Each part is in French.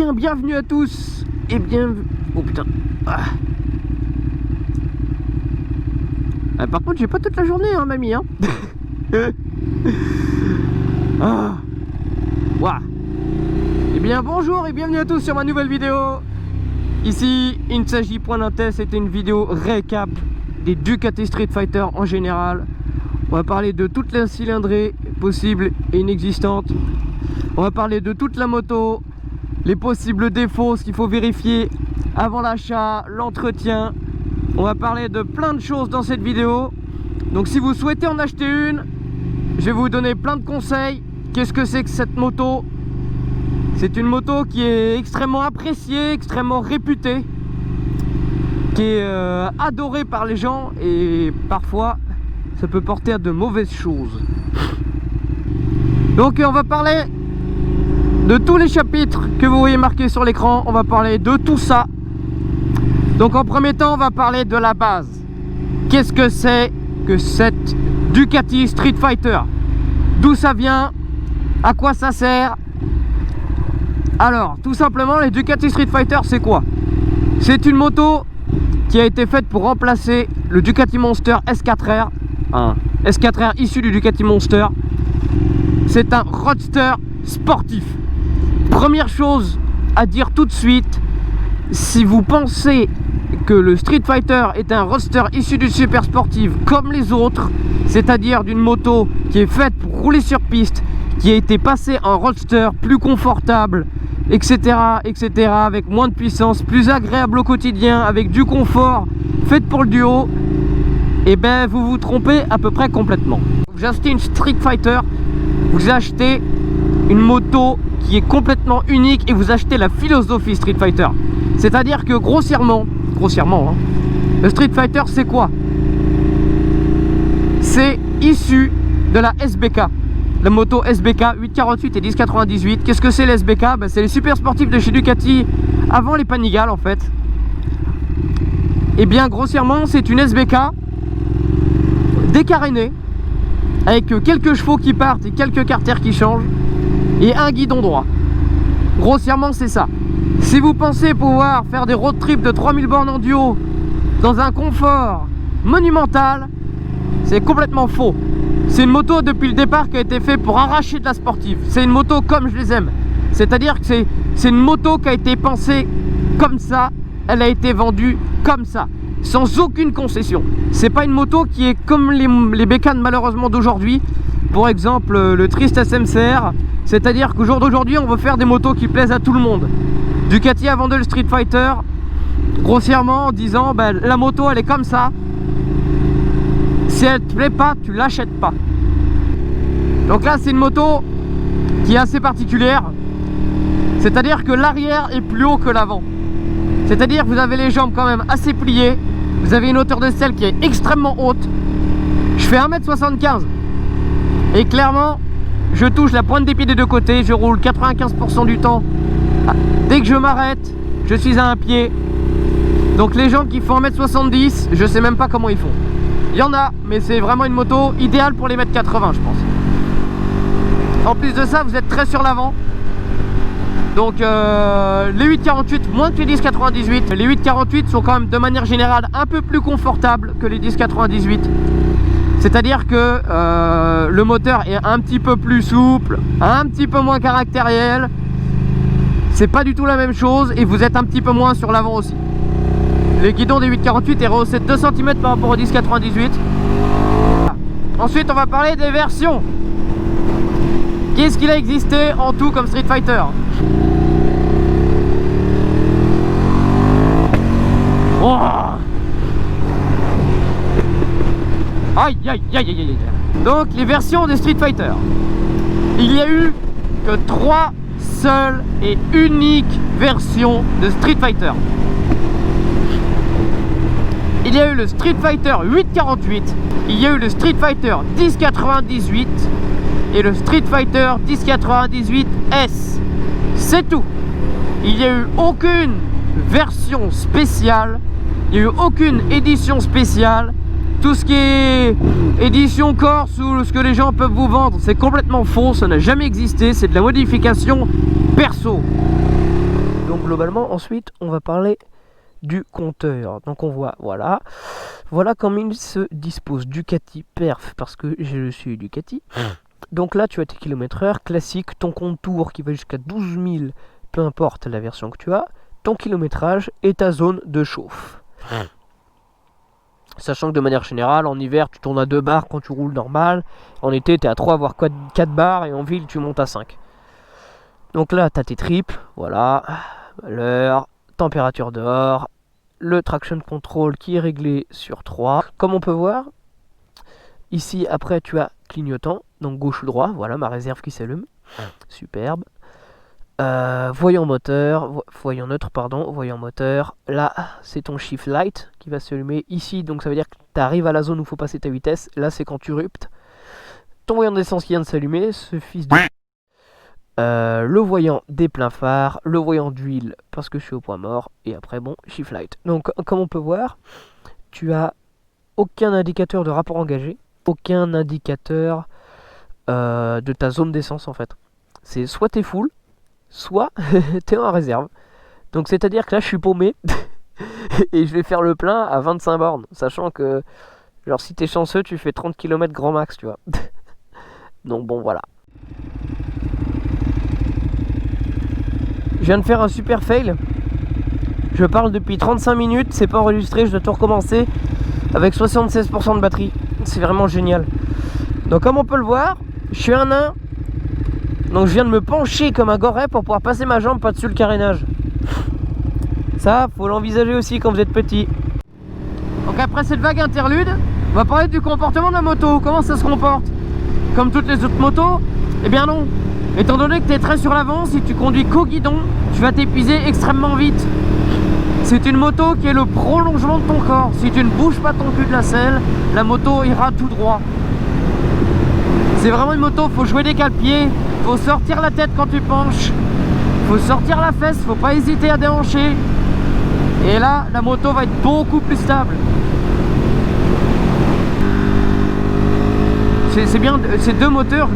bien, bienvenue à tous et bien... Oh putain. Par contre, j'ai pas toute la journée, hein, mamie, hein. Ouah. Eh bien, bonjour et bienvenue à tous sur ma nouvelle vidéo. Ici, il ne s'agit point d'un test, c'était une vidéo récap des Ducati Street Fighter en général. On va parler de toute la cylindrée possible et inexistante. On va parler de toute la moto, les possibles défauts, ce qu'il faut vérifier avant l'achat, l'entretien. On va parler de plein de choses dans cette vidéo. Donc si vous souhaitez en acheter une, je vais vous donner plein de conseils. Qu'est-ce que c'est que cette moto? C'est une moto qui est extrêmement appréciée, extrêmement réputée, qui est adorée par les gens, et parfois ça peut porter à de mauvaises choses. Donc on va parler de tous les chapitres que vous voyez marqués sur l'écran. On va parler de tout ça. Donc en premier temps, on va parler de la base. Qu'est-ce que c'est que cette Ducati Street Fighter? D'où ça vient? À quoi ça sert? Alors, tout simplement, les Ducati Street Fighter, c'est quoi? C'est une moto qui a été faite pour remplacer le Ducati Monster S4R. Un S4R issu du Ducati Monster. C'est un roadster sportif. Première chose à dire tout de suite, si vous pensez que le Street Fighter est un roadster issu du super sportif comme les autres, c'est-à-dire d'une moto qui est faite pour rouler sur piste, qui a été passée en roadster plus confortable, etc., etc., avec moins de puissance, plus agréable au quotidien, avec du confort, faite pour le duo, et ben vous vous trompez à peu près complètement. Vous achetez une Street Fighter, vous achetez une moto qui est complètement unique et vous achetez la philosophie Street Fighter. C'est-à-dire que grossièrement, hein, le Street Fighter c'est quoi? C'est issu de la SBK, la moto SBK 848 et 1098. Qu'est-ce que c'est les SBK? Ben, c'est les super sportifs de chez Ducati avant les Panigale en fait. Et bien grossièrement c'est une SBK décarénée avec quelques chevaux qui partent et quelques carters qui changent et un guidon droit. Grossièrement c'est ça. Si vous pensez pouvoir faire des road trips de 3000 bornes en duo dans un confort monumental, c'est complètement faux. C'est une moto depuis le départ qui a été faite pour arracher de la sportive. C'est une moto comme je les aime. C'est-à-dire que c'est une moto qui a été pensée comme ça. Elle a été vendue comme ça, sans aucune concession. C'est pas une moto qui est comme les bécanes malheureusement d'aujourd'hui. Pour exemple le triste SMCR. C'est-à-dire qu'au jour d'aujourd'hui on veut faire des motos qui plaisent à tout le monde. Ducati a vendu le Street Fighter grossièrement en disant ben, la moto elle est comme ça. Si elle te plaît pas, tu l'achètes pas. Donc là c'est une moto qui est assez particulière. C'est-à-dire que l'arrière est plus haut que l'avant. C'est-à-dire que vous avez les jambes quand même assez pliées. Vous avez une hauteur de selle qui est extrêmement haute. Je fais 1m75. Et clairement, je touche la pointe des pieds des deux côtés. Je roule 95% du temps. Dès que je m'arrête, je suis à un pied. Donc les gens qui font 1m70, je sais même pas comment ils font. Il y en a, mais c'est vraiment une moto idéale pour les 1m80 je pense. En plus de ça, vous êtes très sur l'avant. Donc les 848 moins que les 1098. Les 848 sont quand même de manière générale un peu plus confortables que les 1098. C'est-à-dire que le moteur est un petit peu plus souple, un petit peu moins caractériel. C'est pas du tout la même chose et vous êtes un petit peu moins sur l'avant aussi. Le guidon des 848 est rehaussé de 2 cm par rapport au 1098. Ensuite on va parler des versions. Qu'est-ce qu'il a existé en tout comme Street Fighter? Oh, aïe aïe aïe aïe aïe. Donc les versions des Street Fighter, il y a eu que 3 seules et uniques versions de Street Fighter. Il y a eu le Street Fighter 848, il y a eu le Street Fighter 1098 et le Street Fighter 1098S. C'est tout. Il n'y a eu aucune version spéciale, il n'y a eu aucune édition spéciale. Tout ce qui est édition Corse ou ce que les gens peuvent vous vendre, c'est complètement faux, ça n'a jamais existé, c'est de la modification perso. Donc globalement, ensuite, on va parler du compteur. Donc on voit, voilà comment il se dispose. Ducati Perf, parce que je suis Ducati. Donc là, tu as tes km/h classique, ton contour qui va jusqu'à 12 000, peu importe la version que tu as, ton kilométrage et ta zone de chauffe. Sachant que de manière générale, en hiver, tu tournes à 2 bars quand tu roules normal. En été, tu es à 3 voire 4 bars et en ville, tu montes à 5. Donc là, tu as tes triples, voilà, l'heure, température dehors, le traction control qui est réglé sur 3. Comme on peut voir, ici, après, tu as clignotant, donc gauche ou droit, voilà ma réserve qui s'allume, superbe. Voyant moteur, voyant neutre, pardon, voyant moteur. Là, c'est ton shift light qui va s'allumer ici, donc ça veut dire que tu arrives à la zone où il faut passer ta vitesse. Là, c'est quand tu ruptes. Ton voyant d'essence qui vient de s'allumer, ce fils de... le voyant des pleins phares, le voyant d'huile parce que je suis au point mort, et après, bon, shift light. Donc, comme on peut voir, tu as aucun indicateur de rapport engagé, aucun indicateur de ta zone d'essence en fait. C'est soit t'es full, soit t'es en réserve. Donc c'est à dire que là je suis paumé et je vais faire le plein à 25 bornes, sachant que genre si t'es chanceux tu fais 30 km grand max, tu vois. Donc bon, voilà. Je viens de faire un super fail. Je parle depuis 35 minutes, c'est pas enregistré, je dois tout recommencer avec 76% de batterie. C'est vraiment génial. Donc comme on peut le voir, je suis un nain. Donc je viens de me pencher comme un goret pour pouvoir passer ma jambe par-dessus le carénage. Ça, faut l'envisager aussi quand vous êtes petit. Donc après cette vague interlude, on va parler du comportement de la moto. Comment ça se comporte? Comme toutes les autres motos? Eh bien non. Étant donné que tu es très sur l'avant, si tu conduis qu'au guidon, tu vas t'épuiser extrêmement vite. C'est une moto qui est le prolongement de ton corps. Si tu ne bouges pas ton cul de la selle, la moto ira tout droit. C'est vraiment une moto, faut jouer des cale-pieds, faut sortir la tête quand tu penches, faut sortir la fesse, faut pas hésiter à déhancher. Et là, la moto va être beaucoup plus stable. C'est bien, ces deux moteurs,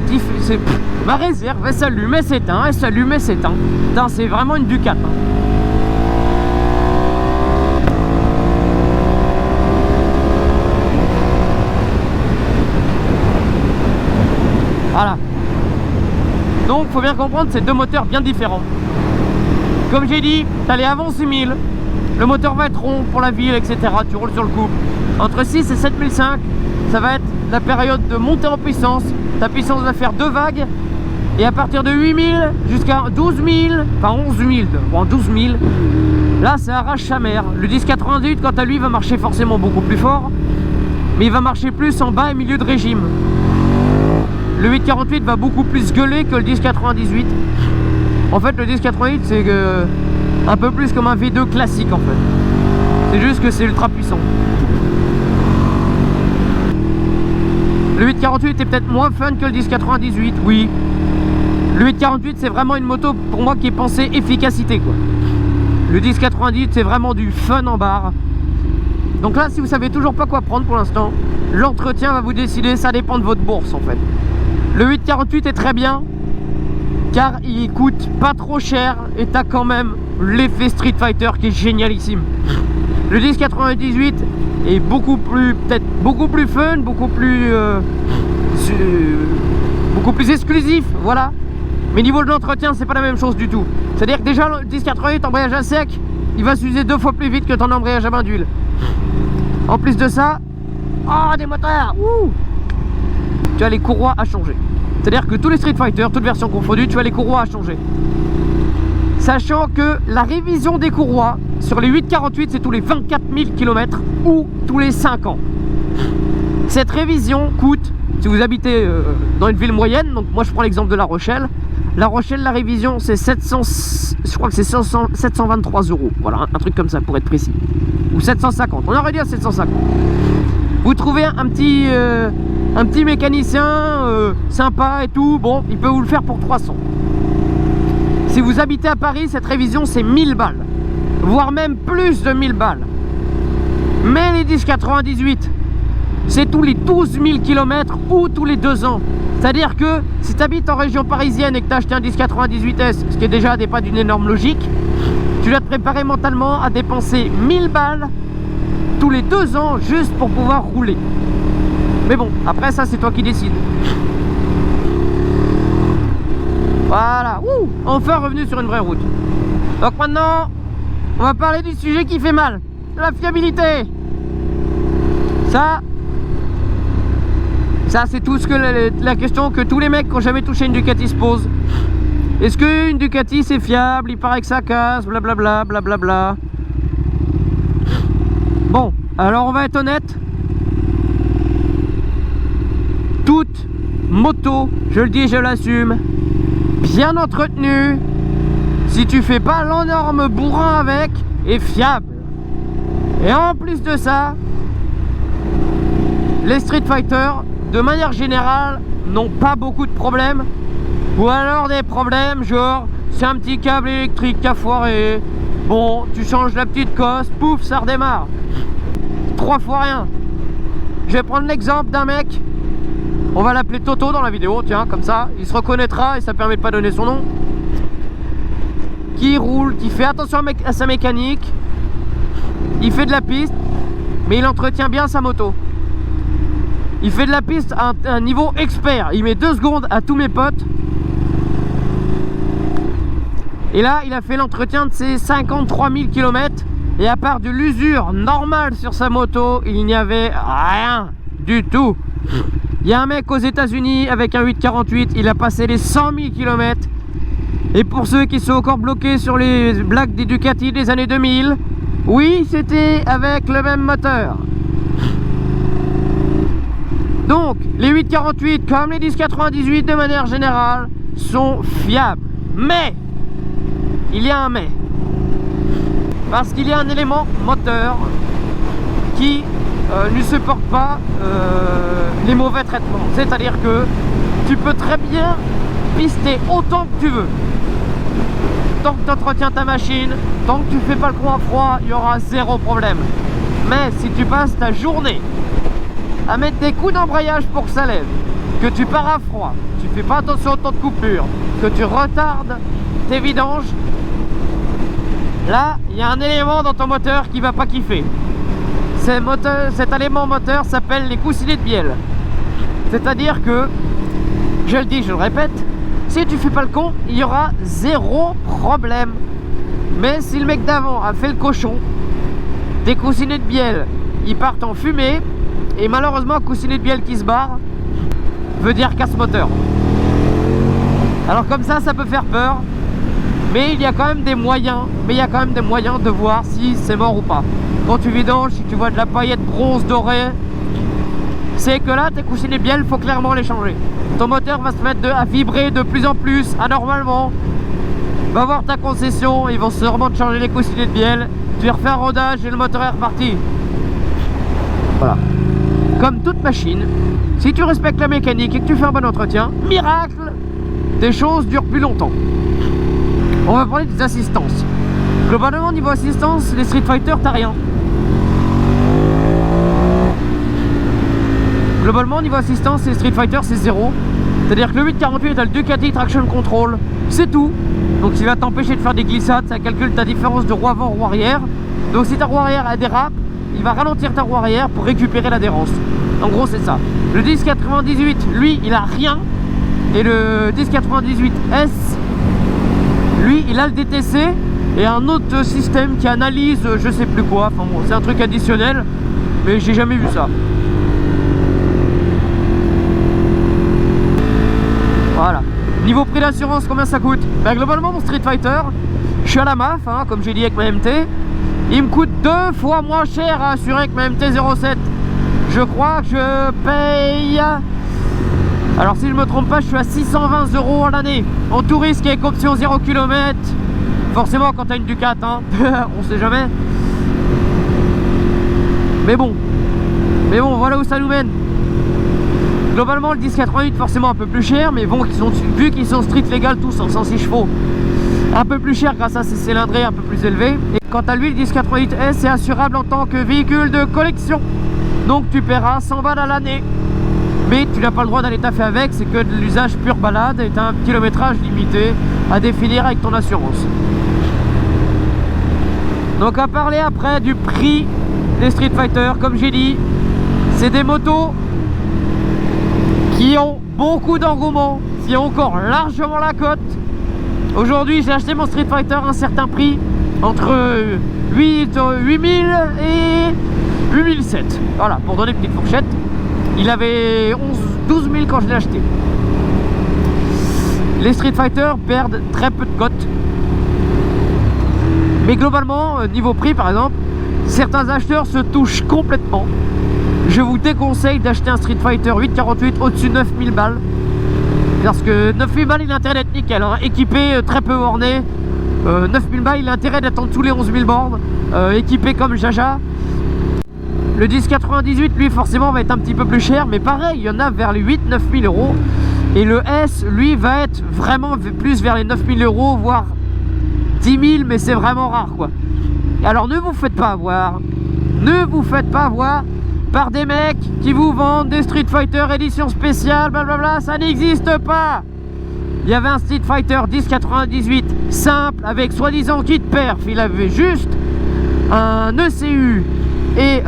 ma réserve, elle s'allume, elle s'éteint, elle s'allume, elle s'éteint. C'est vraiment une Ducati. Voilà. Donc faut bien comprendre, c'est deux moteurs bien différents. Comme j'ai dit, tu as les avant 6000, le moteur va être rond pour la ville, etc. Tu roules sur le couple. Entre 6 et 7005, ça va être la période de montée en puissance. Ta puissance va faire 2 vagues. Et à partir de 8000 jusqu'à 12 000, enfin 11 000, bon 12 000, là ça arrache sa mère. Le 1098, quant à lui, va marcher forcément beaucoup plus fort, mais il va marcher plus en bas et milieu de régime. Le 848 va beaucoup plus gueuler que le 1098. En fait, le 1088, c'est un peu plus comme un V2 classique en fait. C'est juste que c'est ultra puissant. Le 848 est peut-être moins fun que le 1098, oui. Le 848, c'est vraiment une moto pour moi qui est pensée efficacité, quoi. Le 1098, c'est vraiment du fun en barre. Donc là, si vous savez toujours pas quoi prendre pour l'instant, l'entretien va vous décider, ça dépend de votre bourse en fait. Le 848 est très bien, car il coûte pas trop cher et t'as quand même l'effet Street Fighter qui est génialissime. Le 1098 est peut-être beaucoup plus fun, beaucoup plus exclusif, voilà. Mais niveau de l'entretien, c'est pas la même chose du tout. C'est-à-dire que déjà le 1088 embrayage à sec, il va s'user 2 fois plus vite que ton embrayage à bain d'huile. En plus de ça, oh des moteurs, tu as les courroies à changer. C'est-à-dire que tous les Street Fighter, toutes versions confondues, tu as les courroies à changer. Sachant que la révision des courroies sur les 848, c'est tous les 24 000 km ou tous les 5 ans. Cette révision coûte, si vous habitez dans une ville moyenne, donc moi je prends l'exemple de La Rochelle. La Rochelle, la révision c'est 723 €. Voilà, un truc comme ça pour être précis. Ou 750, on aurait dit à 750. Vous trouvez un petit mécanicien sympa et tout, bon, il peut vous le faire pour 300. Si vous habitez à Paris, cette révision c'est 1000 balles, voire même plus de 1000 balles. Mais les 1098, c'est tous les 12 000 km ou tous les 2 ans. C'est-à-dire que si tu habites en région parisienne et que tu as acheté un 1098S, ce qui est déjà pas d'une énorme logique, tu dois te préparer mentalement à dépenser 1000 balles tous les 2 ans juste pour pouvoir rouler. Mais bon, après ça c'est toi qui décides. Voilà, ouh, enfin revenu sur une vraie route. Donc maintenant, on va parler du sujet qui fait mal, la fiabilité. Ça c'est tout ce que la question que tous les mecs qui n'ont jamais touché une Ducati se posent. Est-ce qu'une Ducati c'est fiable? Il paraît que ça casse, blablabla, blablabla. Bon, alors on va être honnête. Toute moto, je le dis, je l'assume, bien entretenue, si tu fais pas l'énorme bourrin avec, est fiable. Et en plus de ça, les Street Fighter, de manière générale, n'ont pas beaucoup de problèmes. Ou alors des problèmes genre, c'est un petit câble électrique qui a foiré. Bon, tu changes la petite cosse, pouf, ça redémarre. 3 fois rien. Je vais prendre l'exemple d'un mec. On va l'appeler Toto dans la vidéo, tiens, comme ça, il se reconnaîtra et ça permet de pas donner son nom. Qui roule, qui fait attention à sa mécanique, il fait de la piste, mais il entretient bien sa moto. Il fait de la piste à un niveau expert, il met 2 secondes à tous mes potes. Et là, il a fait l'entretien de ses 53 000 km, et à part de l'usure normale sur sa moto, il n'y avait rien du tout. Il y a un mec aux États-Unis avec un 848, il a passé les 100 000 km. Et pour ceux qui sont encore bloqués sur les blagues des Ducati des années 2000, oui, c'était avec le même moteur. Donc, les 848 comme les 1098 de manière générale sont fiables. Mais, il y a un mais. Parce qu'il y a un élément moteur qui ne supporte pas les mauvais traitements. C'est-à-dire que tu peux très bien pister autant que tu veux. Tant que tu entretiens ta machine, tant que tu fais pas le coup à froid, il y aura 0 problème. Mais si tu passes ta journée à mettre des coups d'embrayage pour que ça lève, que tu pars à froid, tu fais pas attention au temps de coupure, que tu retardes tes vidanges, là, il y a un élément dans ton moteur qui va pas kiffer. Cet élément moteur s'appelle les coussinets de bielle. C'est-à-dire que, je le dis, je le répète, si tu fais pas le con, il y aura 0 problème. Mais si le mec d'avant a fait le cochon, des coussinets de bielle, ils partent en fumée, et malheureusement, coussinet de bielle qui se barre, veut dire casse moteur. Alors comme ça peut faire peur, mais il y a quand même des moyens, de voir si c'est mort ou pas. Quand tu vidanges, si tu vois de la paillette bronze dorée, c'est que là, tes coussinets de bielle, faut clairement les changer. Ton moteur va se mettre à vibrer de plus en plus, anormalement. Va voir ta concession, ils vont sûrement te changer les coussinets de bielle. Tu refais un rodage et le moteur est reparti. Voilà. Comme toute machine, si tu respectes la mécanique et que tu fais un bon entretien, miracle, tes choses durent plus longtemps. On va parler des assistances. Globalement, niveau assistance, les Street Fighter, t'as rien. Globalement, niveau assistance, les Street Fighter, c'est 0. C'est-à-dire que le 848, t'as le Ducati Traction Control, c'est tout. Donc, il va t'empêcher de faire des glissades, ça calcule ta différence de roue avant, roue arrière. Donc, si ta roue arrière a dérape, il va ralentir ta roue arrière pour récupérer l'adhérence. En gros, c'est ça. Le 1098, lui, il a rien. Et le 1098S, lui, il a le DTC et un autre système qui analyse je sais plus quoi. Enfin bon, c'est un truc additionnel, mais j'ai jamais vu ça. Voilà. Niveau prix d'assurance, combien ça coûte? Ben, globalement, mon Street Fighter, je suis à la MAF, hein, comme j'ai dit avec ma MT. Il me coûte 2 fois moins cher à assurer que ma MT 07. Je crois que je paye... Alors si je me trompe pas, je suis à 620 € à l'année. En tout risque avec option 0 km. Forcément quand tu as une Ducat, hein, on sait jamais. Mais bon, voilà où ça nous mène. Globalement le 1088 forcément un peu plus cher, mais bon, vu qu'ils sont street légal tous en 106 chevaux, un peu plus cher grâce à ses cylindrées un peu plus élevés. Et quant à lui, le 1088S est assurable en tant que véhicule de collection. Donc tu paieras 100 balles à l'année. mais tu n'as pas le droit d'aller taffer avec, c'est que de l'usage pur balade et tu as un kilométrage limité à définir avec ton assurance. Donc à parler après du prix des Street Fighter, comme j'ai dit, c'est des motos qui ont beaucoup d'engouement, qui ont encore largement la cote. Aujourd'hui j'ai acheté mon Street Fighter à un certain prix, entre 8000 et 8007, voilà, pour donner une petite fourchette. Il avait 12 000 quand je l'ai acheté. Les Street Fighter perdent très peu de cotes, mais globalement, niveau prix par exemple, certains acheteurs se touchent complètement. Je vous déconseille d'acheter un Street Fighter 848 au-dessus de 9000 balles, parce que 9000 balles il a intérêt d'être nickel, hein. Équipé, très peu borné. 9000 balles il a intérêt d'être en dessous les 11 000 bornes, équipé comme Jaja. Le 1098 lui forcément va être un petit peu plus cher, mais pareil, il y en a vers les 8-9 000 euros. Et le S lui va être vraiment plus vers les 9 000 euros, voire 10 000, mais c'est vraiment rare quoi. Alors ne vous faites pas avoir, ne vous faites pas avoir par des mecs qui vous vendent des Street Fighter édition spéciale, blablabla, ça n'existe pas. Il y avait un Street Fighter 1098 simple avec soi-disant kit perf, il avait juste un ECU et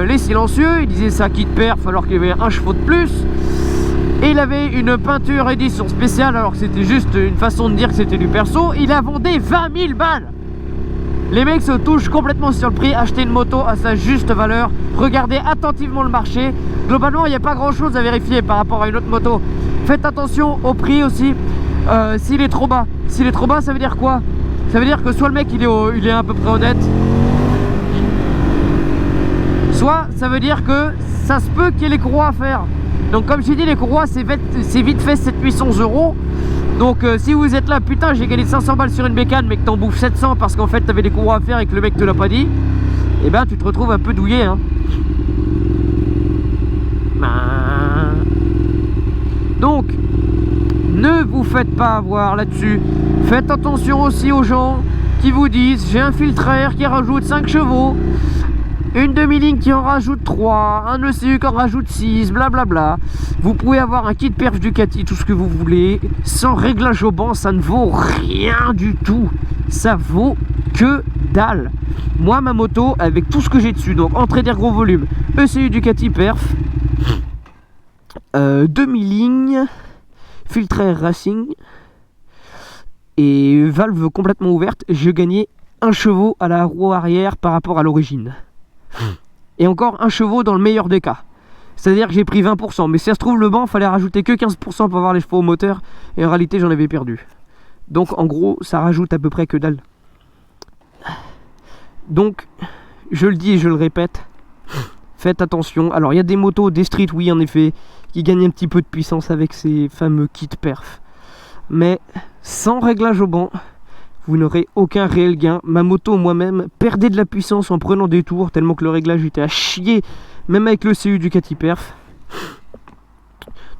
les silencieux, il disait ça kit perf alors qu'il y avait un chevaux de plus, et il avait une peinture édition spéciale alors que c'était juste une façon de dire que c'était du perso. Il a vendu 20 000 balles. Les mecs se touchent complètement sur le prix. Achetez une moto à sa juste valeur, regardez attentivement le marché. Globalement il n'y a pas grand chose à vérifier par rapport à une autre moto. Faites attention au prix aussi. S'il est trop bas, s'il est trop bas, ça veut dire quoi? Ça veut dire que soit le mec il est à peu près honnête, soit ça veut dire que ça se peut qu'il y ait les courroies à faire. Donc comme j'ai dit, les courroies c'est vite fait 700-800 euros. Donc si vous êtes là, putain j'ai gagné 500 balles sur une bécane, mais que t'en bouffes 700 parce qu'en fait t'avais des courroies à faire et que le mec te l'a pas dit, et ben tu te retrouves un peu douillé, hein. Donc ne vous faites pas avoir là-dessus. Faites attention aussi aux gens qui vous disent j'ai un filtreur qui rajoute 5 chevaux, une demi-ligne qui en rajoute 3, un ECU qui en rajoute 6, blablabla. Vous pouvez avoir un kit perf Ducati, tout ce que vous voulez, sans réglage au banc, ça ne vaut rien du tout. Ça vaut que dalle. Moi, ma moto, avec tout ce que j'ai dessus, donc entrée d'air gros volume, ECU Ducati perf, demi-ligne, filtre air racing et valve complètement ouverte, je gagnais 1 chevaux à la roue arrière par rapport à l'origine. Et encore 1 chevaux dans le meilleur des cas. C'est-à-dire que j'ai pris 20%, mais si ça se trouve le banc fallait rajouter que 15% pour avoir les chevaux au moteur, et en réalité j'en avais perdu. Donc en gros ça rajoute à peu près que dalle. Donc je le dis et je le répète, faites attention. Alors il y a des motos, des street, oui en effet, qui gagnent un petit peu de puissance avec ces fameux kits perf, mais sans réglage au banc vous n'aurez aucun réel gain. Ma moto moi-même perdait de la puissance en prenant des tours tellement que le réglage était à chier, même avec le CU Ducati perf.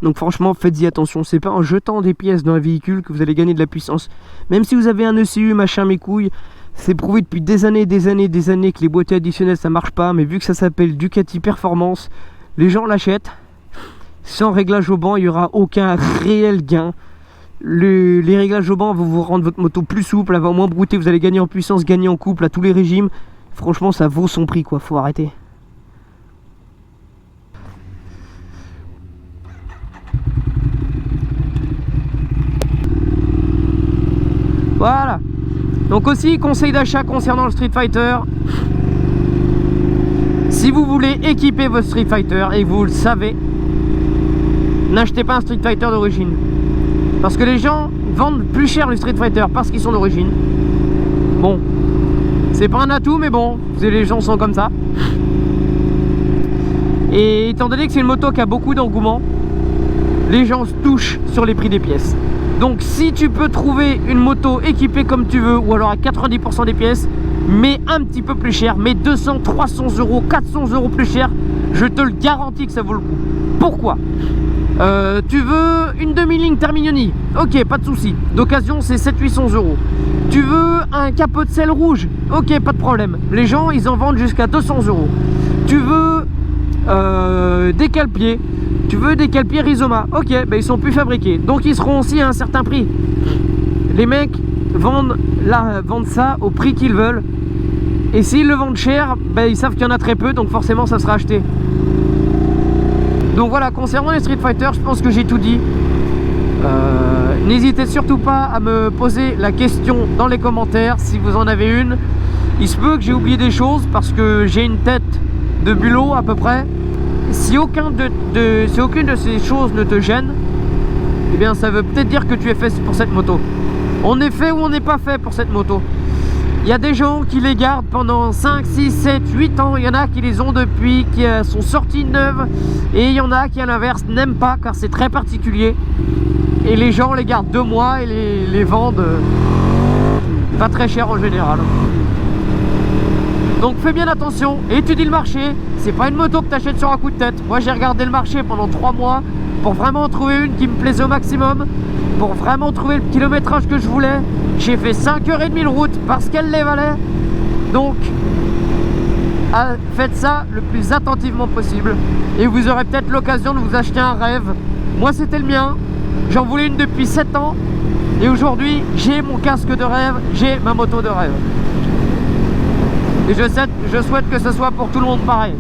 Donc franchement faites-y attention, c'est pas en jetant des pièces dans un véhicule que vous allez gagner de la puissance. Même si vous avez un ECU machin mes couilles, c'est prouvé depuis des années que les boîtiers additionnels ça marche pas, mais vu que ça s'appelle Ducati Performance, les gens l'achètent. Sans réglage au banc il n'y aura aucun réel gain. Les réglages au banc vont vous rendre votre moto plus souple, elle va moins brouter, vous allez gagner en puissance, gagner en couple à tous les régimes. Franchement ça vaut son prix quoi, faut arrêter. Voilà. Donc aussi conseil d'achat concernant le Street Fighter. Si vous voulez équiper votre Street Fighter et que vous le savez, n'achetez pas un Street Fighter d'origine. Parce que les gens vendent plus cher le Street Fighter parce qu'ils sont d'origine. Bon, c'est pas un atout, mais bon, les gens sont comme ça. Et étant donné que c'est une moto qui a beaucoup d'engouement, les gens se touchent sur les prix des pièces. Donc si tu peux trouver une moto équipée comme tu veux, ou alors à 90% des pièces, mais un petit peu plus cher, mais 200, 300 euros, 400 euros plus cher, je te le garantis que ça vaut le coup. Pourquoi ? Tu veux une demi-ligne Terminioni, ok, pas de souci. D'occasion c'est 700-800 euros. Tu veux un capot de selle rouge, ok, pas de problème. Les gens ils en vendent jusqu'à 200 euros. Tu veux des cale-pieds, Tu veux des cale-pieds Rizoma? Ok, ben ils sont plus fabriqués. Donc ils seront aussi à un certain prix. Les mecs vendent ça au prix qu'ils veulent. Et s'ils le vendent cher, ben ils savent qu'il y en a très peu, donc forcément ça sera acheté. Donc voilà, concernant les Street Fighter, je pense que j'ai tout dit. N'hésitez surtout pas à me poser la question dans les commentaires si vous en avez une. Il se peut que j'ai oublié des choses parce que j'ai une tête de bulot à peu près. Si aucune de ces choses ne te gêne, eh bien ça veut peut-être dire que tu es fait pour cette moto. On est fait ou on n'est pas fait pour cette moto. Il y a des gens qui les gardent pendant 5, 6, 7, 8 ans. Il y en a qui les ont depuis, qui sont sorties neuves. Et il y en a qui à l'inverse n'aiment pas car c'est très particulier. Et les gens les gardent 2 mois et les vendent pas très cher en général. Donc fais bien attention, étudie le marché. C'est pas une moto que tu achètes sur un coup de tête. Moi j'ai regardé le marché pendant 3 mois pour vraiment trouver une qui me plaisait au maximum, pour vraiment trouver le kilométrage que je voulais. J'ai fait 5h30 de route parce qu'elle les valait. Donc faites ça le plus attentivement possible et vous aurez peut-être l'occasion de vous acheter un rêve. Moi c'était le mien, j'en voulais une depuis 7 ans et aujourd'hui j'ai mon casque de rêve, j'ai ma moto de rêve. Et je souhaite que ce soit pour tout le monde pareil.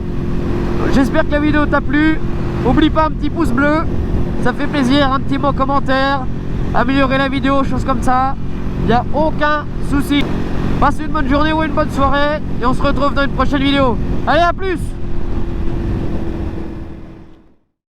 J'espère que la vidéo t'a plu. N'oublie pas un petit pouce bleu, ça fait plaisir, un petit mot commentaire, améliorer la vidéo, choses comme ça. Il n'y a aucun souci. Passe une bonne journée ou une bonne soirée et on se retrouve dans une prochaine vidéo. Allez, à plus!